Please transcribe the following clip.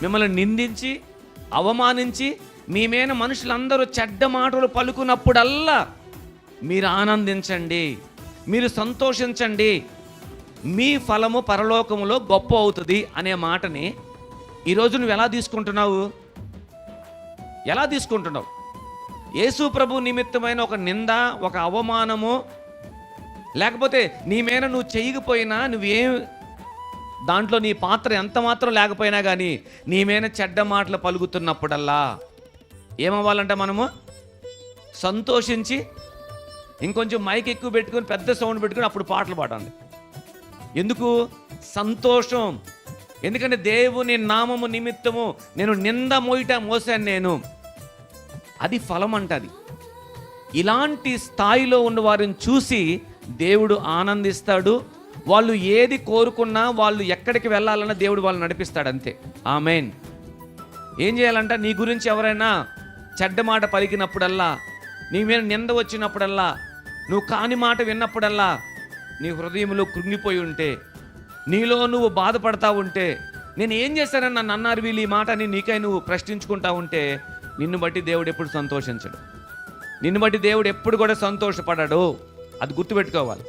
మిమ్మల్ని నిందించి అవమానించి మీ మీద మనుషులందరూ చెడ్డ మాటలు పలుకున్నప్పుడల్లా మీరు ఆనందించండి, మీరు సంతోషించండి, మీ ఫలము పరలోకములో గొప్ప అవుతుంది అనే మాటని ఈరోజు నువ్వు ఎలా తీసుకుంటున్నావు? ఎలా తీసుకుంటున్నావు? యేసు ప్రభు నిమిత్తమైన ఒక నింద, ఒక అవమానము, లేకపోతే నీ మీద నువ్వు చేయకపోయినా, నువ్వేం దాంట్లో నీ పాత్ర ఎంత మాత్రం లేకపోయినా కానీ నీ మీద చెడ్డ మాటలు పలుకుతున్నప్పుడల్లా ఏమవ్వాలంటే మనము సంతోషించి ఇంకొంచెం మైక్ ఎక్కువ పెట్టుకొని పెద్ద సౌండ్ పెట్టుకొని అప్పుడు పాటలు పాడండి. ఎందుకు? సంతోషం. ఎందుకంటే దేవుని నామము నిమిత్తము నేను నింద మోసాను నేను. అది ఫలం అంటది. ఇలాంటి స్థాయిలో ఉన్న వారిని చూసి దేవుడు ఆనందిస్తాడు. వాళ్ళు ఏది కోరుకున్నా, వాళ్ళు ఎక్కడికి వెళ్ళాలన్నా దేవుడు వాళ్ళు నడిపిస్తాడు, అంతే. ఆమేన్. ఏం చేయాలంట? నీ గురించి ఎవరైనా చెడ్డ మాట పలికినప్పుడల్లా, నీ మీద నింద వచ్చినప్పుడల్లా, నువ్వు కాని మాట విన్నప్పుడల్లా, నీ హృదయంలో కృంగిపోయి ఉంటే, నీలో నువ్వు బాధపడతా ఉంటే, నేను ఏం చేశానని నన్ను అన్నారు వీళ్ళు ఈ మాట అని నీకై నువ్వు ప్రశ్నించుకుంటా ఉంటే, నిన్ను బట్టి దేవుడు ఎప్పుడు సంతోషించడు. నిన్ను బట్టి దేవుడు ఎప్పుడు కూడా సంతోషపడడు. అది గుర్తుపెట్టుకోవాలి.